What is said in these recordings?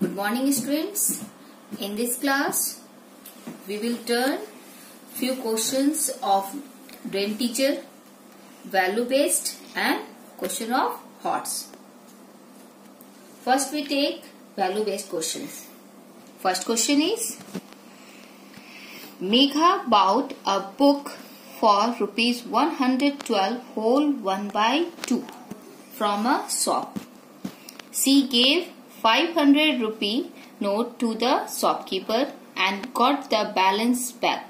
Good morning students. In this class we will turn few questions of brain teacher, value based and question of HOTS. First we take value based questions. First question is, Megha bought a book for rupees 112 whole 1/2 from a shop. She gave 500 rupee note to the shopkeeper and got the balance back.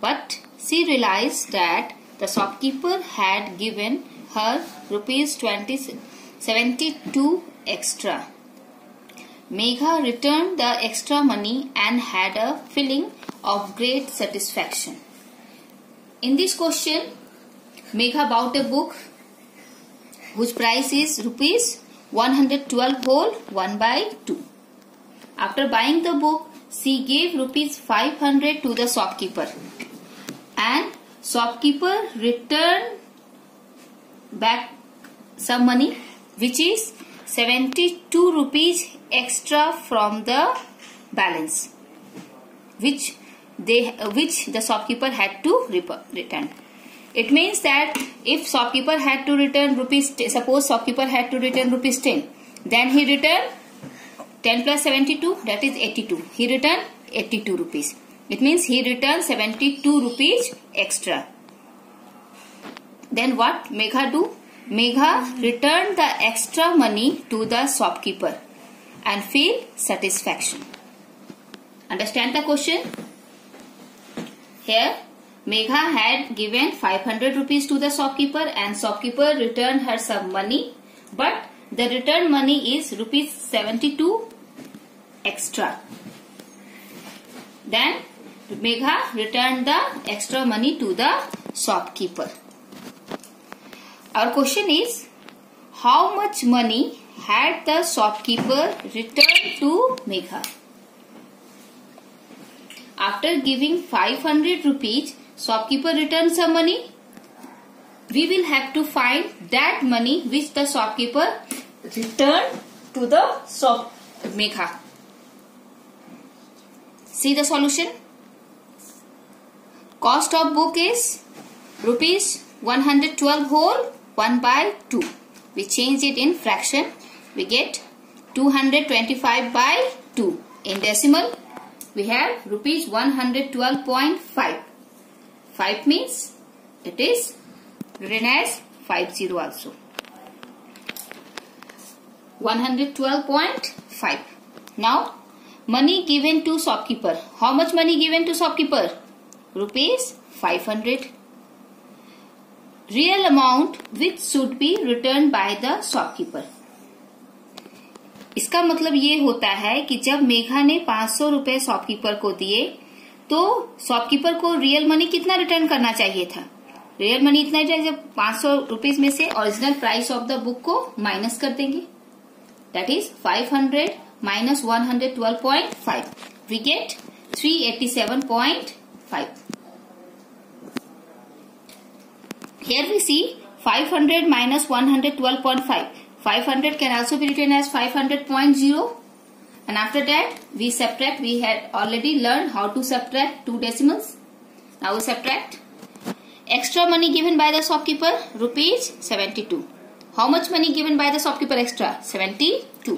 But she realized that the shopkeeper had given her rupees 72 extra. Megha returned the extra money and had a feeling of great satisfaction. In this question, Megha bought a book whose price is rupees 112 whole 1/2. After buying the book, she gave rupees 500 to the shopkeeper, and shopkeeper returned back some money, which is 72 rupees extra from the balance, which the shopkeeper had to return. It means that if shopkeeper had to return suppose shopkeeper had to return rupees 10, then he returned 10 plus 72, that is 82. He returned 82 rupees. It means he returned 72 rupees extra. Then what Megha do? Megha returned the extra money to the shopkeeper and feel satisfaction. Understand the question? Here Megha had given 500 rupees to the shopkeeper and shopkeeper returned her some money, but the returned money is rupees 72 extra. Then Megha returned the extra money to the shopkeeper. Our question is, how much money had the shopkeeper returned to Megha? After giving 500 rupees, shopkeeper returned some money. We will have to find that money which the shopkeeper returned to the Megha. See the solution. Cost of book is rupees 112 whole 1/2. We change it in fraction. We get 225/2. In decimal, we have rupees 112.5. 5 means it is written as 50 also. 112.5. Now money given to shopkeeper. How much money given to shopkeeper? Rupees 500. Real amount which should be returned by the shopkeeper. इसका मतलब ये होता है कि जब मेघा ने 500 रुपए shopkeeper को दिए तो शॉपकीपर को रियल मनी कितना रिटर्न करना चाहिए था? रियल मनी इतना चाहिए, जब 500 रुपीज में से original price of the book को माइनस कर देंगे, that is 500 minus 112.5. We get 387.5. Here we see 500 minus 112.5. 500 can also be written as 500.0. And after that we subtract. We had already learned how to subtract two decimals. Now we subtract. Extra money given by the shopkeeper rupees 72. How much money given by the shopkeeper extra? 72.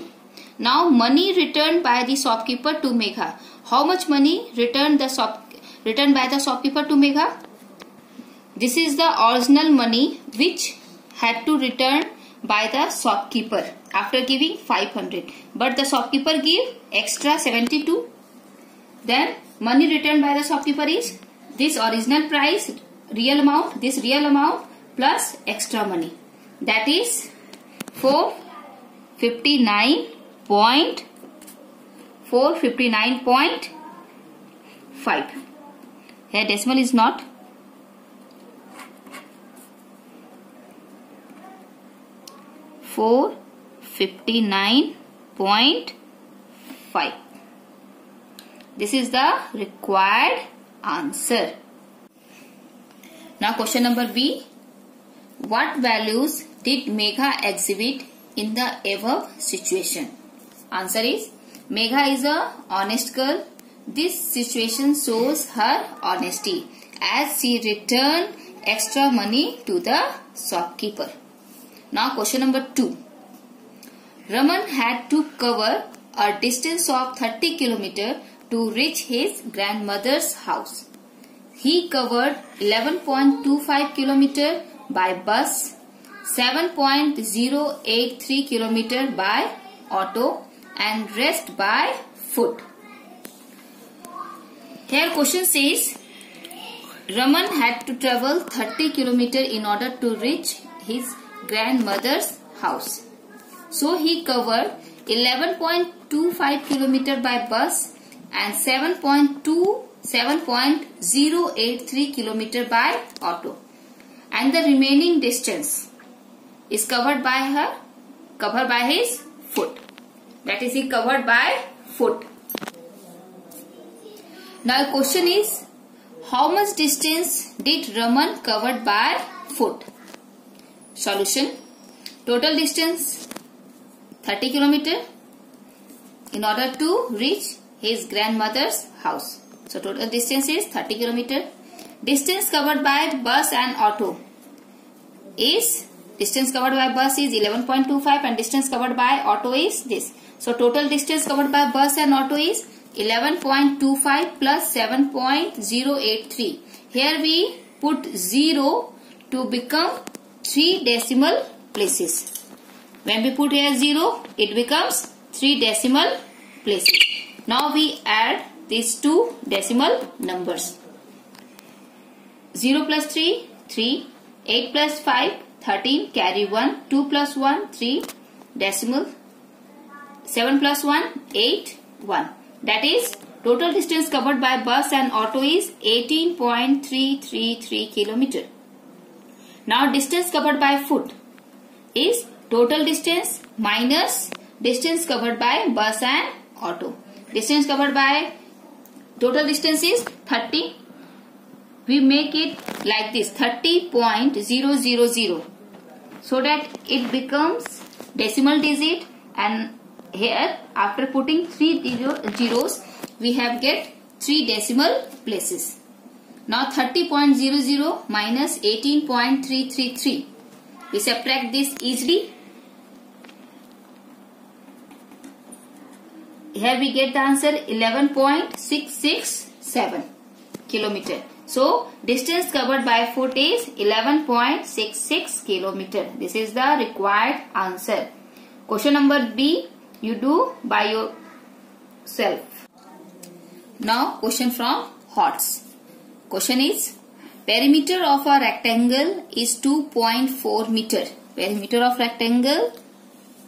Now money returned by the shopkeeper to Megha. How much money returned by the shopkeeper to Megha? This is the original money which had to return by the shopkeeper after giving 500, but the shopkeeper gave extra 72. Then money returned by the shopkeeper is this original price, real amount, this real amount plus extra money, that is 459.5. Here decimal is not. 459.5. This is the required answer. Now question number B. What values did Megha exhibit in the above situation? Answer is Megha is a honest girl. This situation shows her honesty as she returned extra money to the shopkeeper. Now question number 2. Raman had to cover a distance of 30 km to reach his grandmother's house. He covered 11.25 km by bus, 7.083 km by auto and rest by foot. Here question says Raman had to travel 30 km in order to reach his grandmother's house. So he covered 11.25 km by bus and 7.083 km by auto, and the remaining distance is covered by his foot. That is, he covered by foot. Now question is, how much distance did Raman covered by foot? Solution. Total distance 30 km in order to reach his grandmother's house. So total distance is 30 km. Distance covered by bus and auto is, distance covered by bus is 11.25 and distance covered by auto is this. So total distance covered by bus and auto is 11.25 plus 7.083. Here we put 0 to become 3 decimal places. When we put here 0, it becomes 3 decimal places. Now we add these two decimal numbers. 0 plus 3, 3. 8 plus 5, 13. Carry 1. 2 plus 1, 3. Decimal. 7 plus 1, 8. 1. That is, total distance covered by bus and auto is 18.333 km. Now distance covered by foot is total distance minus distance covered by bus and auto. Distance covered by total distance is 30. We make it like this, 30.000, so that it becomes decimal digit, and here after putting 3 zeros we have get 3 decimal places. Now 30.00 minus 18.333. We subtract this easily. Here we get the answer 11.667 km. So distance covered by foot is 11.66 km. This is the required answer. Question number B, you do by yourself. Now question from HOTS. Question is, perimeter of a rectangle is 2.4 meter. Perimeter of rectangle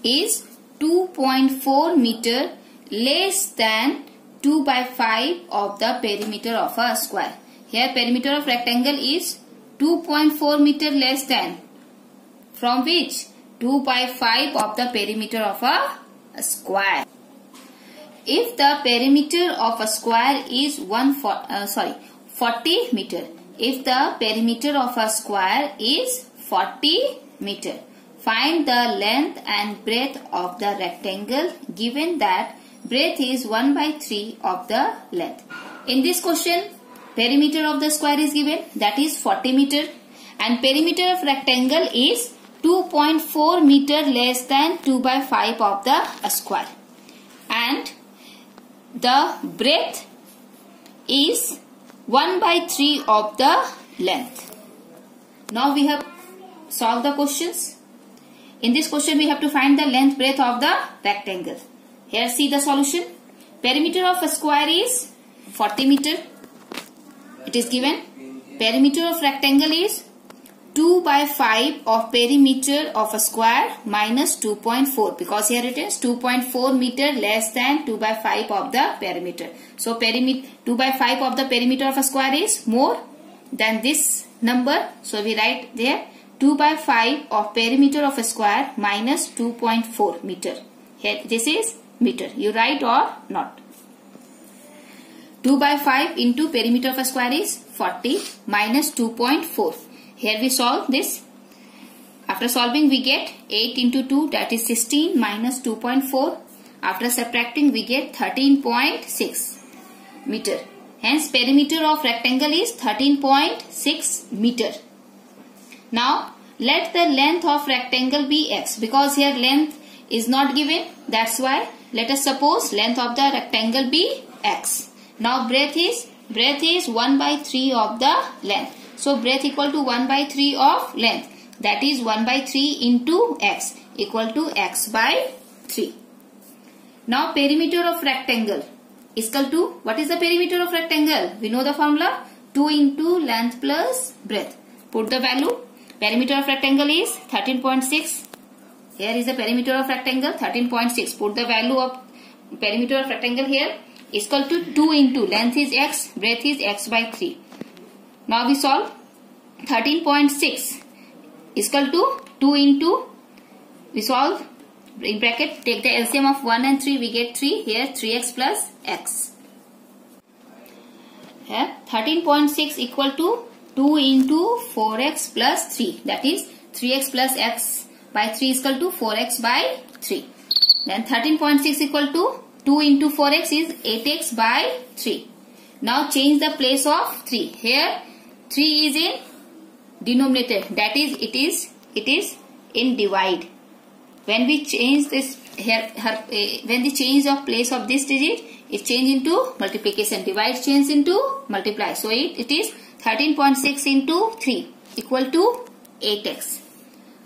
is 2.4 meter less than 2 by 5 of the perimeter of a square. Here perimeter of rectangle is 2.4 meter less than, from which 2 by 5 of the perimeter of a square. If the perimeter of a square is 40 meter. If the perimeter of a square is 40 meter, find the length and breadth of the rectangle given that breadth is 1 by 3 of the length. In this question, perimeter of the square is given, that is 40 meter, and perimeter of rectangle is 2.4 meter less than 2 by 5 of the square, and the breadth is 1 by 3 of the length. Now we have solved the questions. In this question we have to find the length breadth of the rectangle. Here see the solution. Perimeter of a square is 40 meter. It is given. Perimeter of rectangle is 2 by 5 of perimeter of a square minus 2.4, because here it is 2.4 meter less than 2 by 5 of the perimeter. So 2 by 5 of the perimeter of a square is more than this number. So we write there 2 by 5 of perimeter of a square minus 2.4 meter. Here this is meter. You write or not. 2 by 5 into perimeter of a square is 40 minus 2.4. Here we solve this. After solving we get 8 into 2, that is 16, minus 2.4. After subtracting, we get 13.6 meter. Hence, perimeter of rectangle is 13.6 meter. Now, let the length of rectangle be x. Because here length is not given. That's why let us suppose length of the rectangle be x. Now, breadth is 1/3 of the length. So, breadth equal to 1/3 of length. That is 1/3 into x equal to x by 3. Now, perimeter of rectangle is equal to, what is the perimeter of rectangle? We know the formula, 2 into length plus breadth. Put the value. Perimeter of rectangle is 13.6. Here is the perimeter of rectangle, 13.6. Put the value of perimeter of rectangle here is equal to 2 into length is x, breadth is x by 3. Now we solve. 13.6 is equal to 2 into, we solve, in bracket, take the LCM of 1 and 3, we get 3. Here 3x plus x. Here 13.6 equal to 2 into 4x plus 3. That is 3x plus x by 3 is equal to 4x by 3. Then 13.6 equal to 2 into 4x is 8x by 3. Now change the place of 3. Here 3 is in denominator. That is it is in divide. When we change this here, when the change of place of this digit is changed into multiplication. Divide change into multiply. So it is 13.6 into 3 equal to 8x.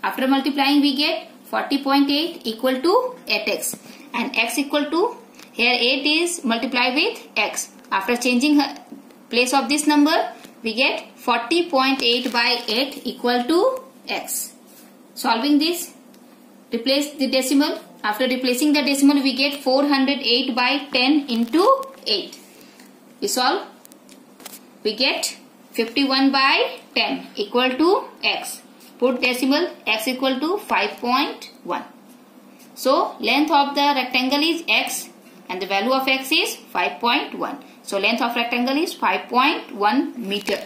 After multiplying we get 40.8 equal to 8x. And x equal to, here 8 is multiplied with x. After changing place of this number, we get 40.8 by 8 equal to x. Solving this, replace the decimal. After replacing the decimal, we get 408 by 10 into 8. We solve. We get 51 by 10 equal to x. Put decimal, x equal to 5.1. So, length of the rectangle is x and the value of x is 5.1. So, length of rectangle is 5.1 meter.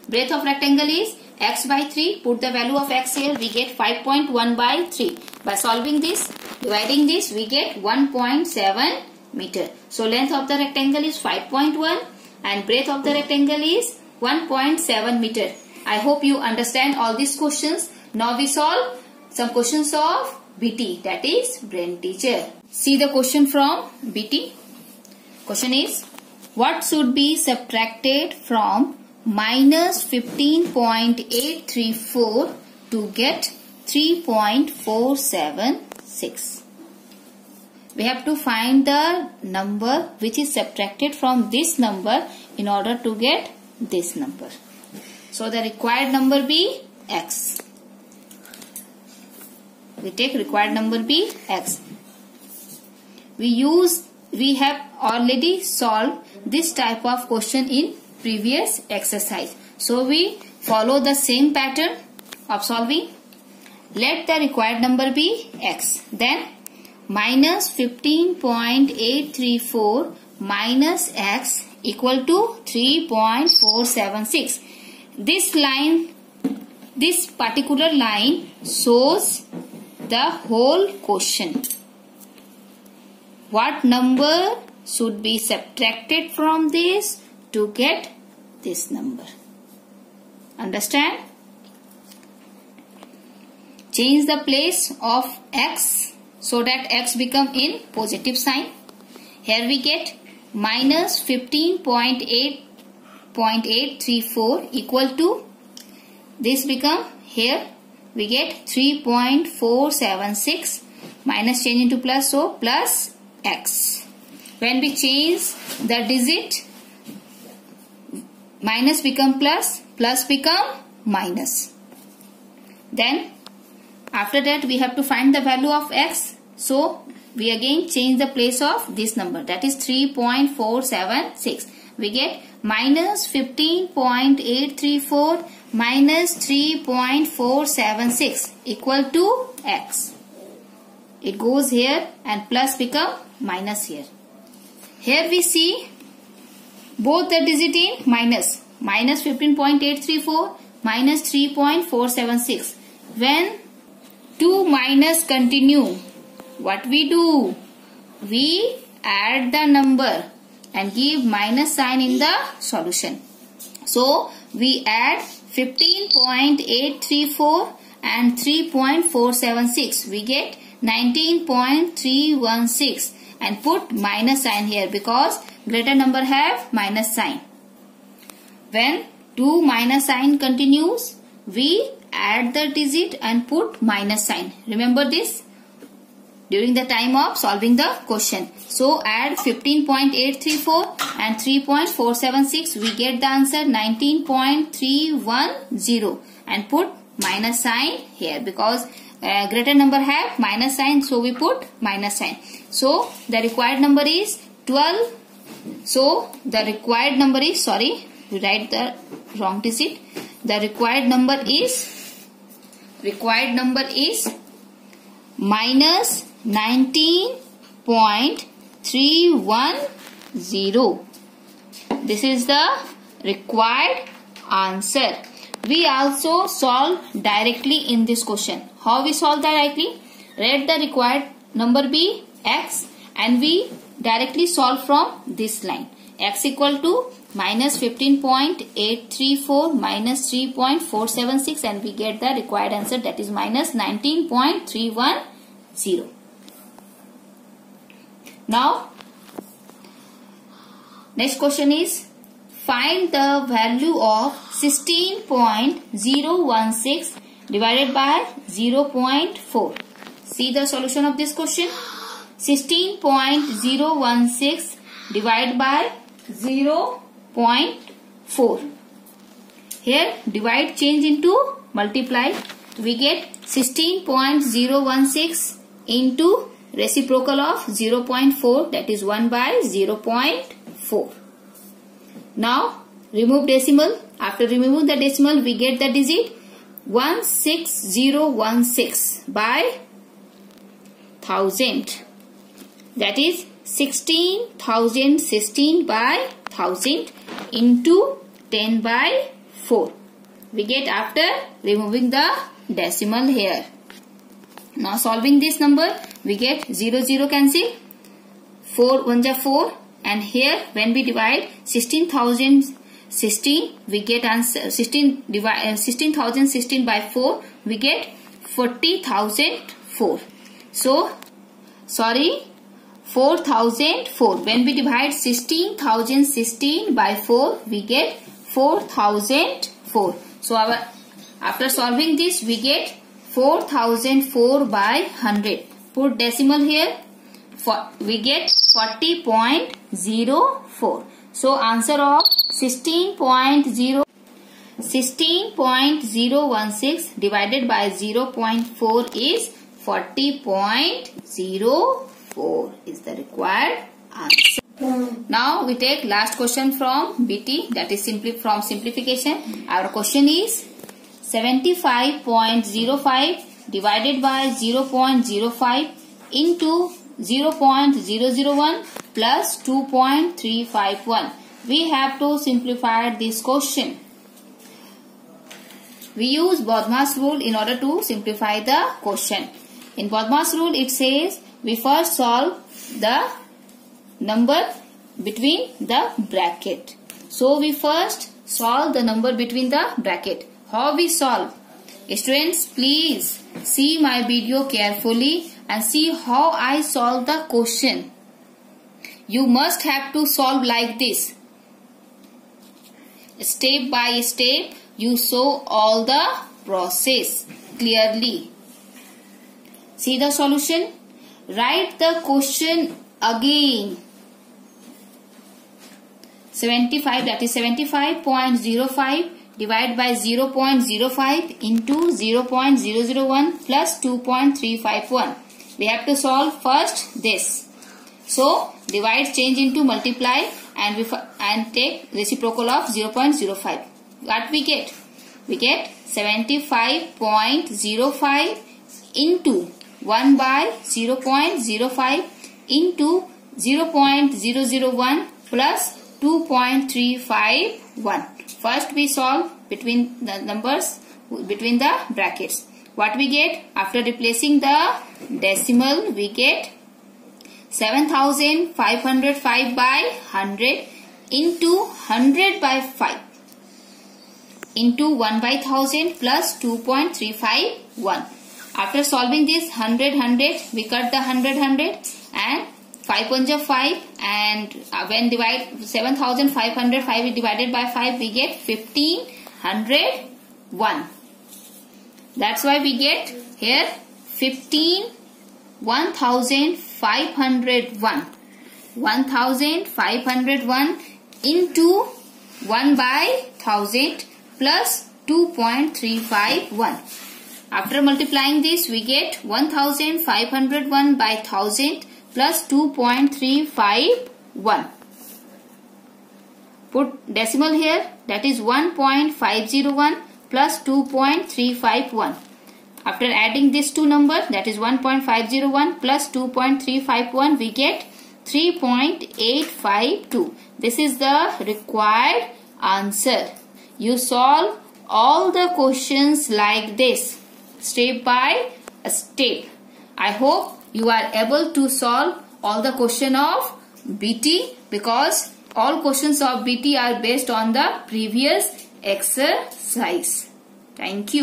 Breadth of rectangle is x by 3. Put the value of x here. We get 5.1 by 3. By solving this, dividing this, we get 1.7 meter. So, length of the rectangle is 5.1 and breadth of the rectangle is 1.7 meter. I hope you understand all these questions. Now we solve some questions of BT, that is brain teacher. See the question from BT. Question is, what should be subtracted from minus 15.834 to get 3.476? We have to find the number which is subtracted from this number in order to get this number. So the required number be x. We take required number be x. We have already solved this type of question in previous exercise. So we follow the same pattern of solving. Let the required number be x. Then minus 15.834 minus x equal to 3.476. This line, this particular line shows the whole question. What number should be subtracted from this to get this number? Understand? Change the place of x so that x become in positive sign. Here we get minus 15.834 equal to, this become, here we get 3.476 minus change into plus, so plus x. When we change the digit, minus become plus, plus become minus. Then after that we have to find the value of x. So we again change the place of this number, that is 3.476. We get minus 15.834 minus 3.476 equal to x. It goes here and plus become minus here. Here we see both the digit in minus. Minus 15.834 minus 3.476. When two minus continue, what we do? we add the number and give minus sign in the solution. So we add 15.834 and 3.476. We get 19.316 and put minus sign here because greater number have minus sign. When 2 minus sign continues, we add the digit and put minus sign. Remember this during the time of solving the question. So add 15.834 and 3.476. We get the answer 19.310 and put minus sign here because greater number have minus sign. So we put minus sign. So the required number is 12. So the required number is, sorry, we write the wrong digit. The required number is minus 19.310. This is the required answer. We also solve directly in this question. How we solve directly? Let the required number be x and we directly solve from this line. X equal to minus 15.834 minus 3.476 and we get the required answer, that is minus 19.310. Now next question is find the value of 16.016 divided by 0.4. See the solution of this question. 16.016 divided by 0.4. Here divide change into multiply. We get 16.016 into reciprocal of 0.4, that is 1 by 0.4. Now remove decimal. After removing the decimal we get the digit 16016 by 1000, that is 16,016 by 1000 into 10 by 4. We get after removing the decimal here. Now solving this number we get 0 0 cancel, 4 1 ja 4, and here when we divide 16,016 we get answer 16,016 by 4 we get 40,004. So sorry, 4,004. When we divide 16,016 by 4 we get 4,004. So after solving this we get 4,004 by 100. Put decimal here. We get 40.04. So answer of 16.016 divided by 0.4 is 40.04 is the required answer. Now we take last question from BT, that is simply from simplification. Our question is 75.05 divided by 0.05 into 0.001 plus 2.351. We have to simplify this question. We use Bodmas rule in order to simplify the question. In Bodmas rule it says we first solve the number between the bracket. So we first solve the number between the bracket. How we solve? Students, please see my video carefully and see how I solve the question. You must have to solve like this. Step by step you show all the process clearly. See the solution. Write the question again. 75, that is 75.05 divided by 0.05 into 0.001 plus 2.351. We have to solve first this. So divide change into multiply and take reciprocal of 0.05. What we get? We get 75.05 into 1 by 0.05 into 0.001 plus 2.351. First we solve between the numbers between the brackets. What we get? After replacing the decimal we get 7505 by 100 into 100 by 5 into 1 by 1000 plus 2.351. After solving this 100, we cut the 100 and 5 1 is 5, and when divide 7505 is divided by 5, we get 1501. That's why we get here 1501 into 1 by 1000 plus 2.351. After multiplying this, we get 1501 by 1000 plus 2.351. Put decimal here, that is 1.501 plus 2.351. After adding these two numbers, that is 1.501 plus 2.351, we get 3.852. This is the required answer. You solve all the questions like this, step by step. I hope you are able to solve all the question of BT, because all questions of BT are based on the previous exercise. Thank you.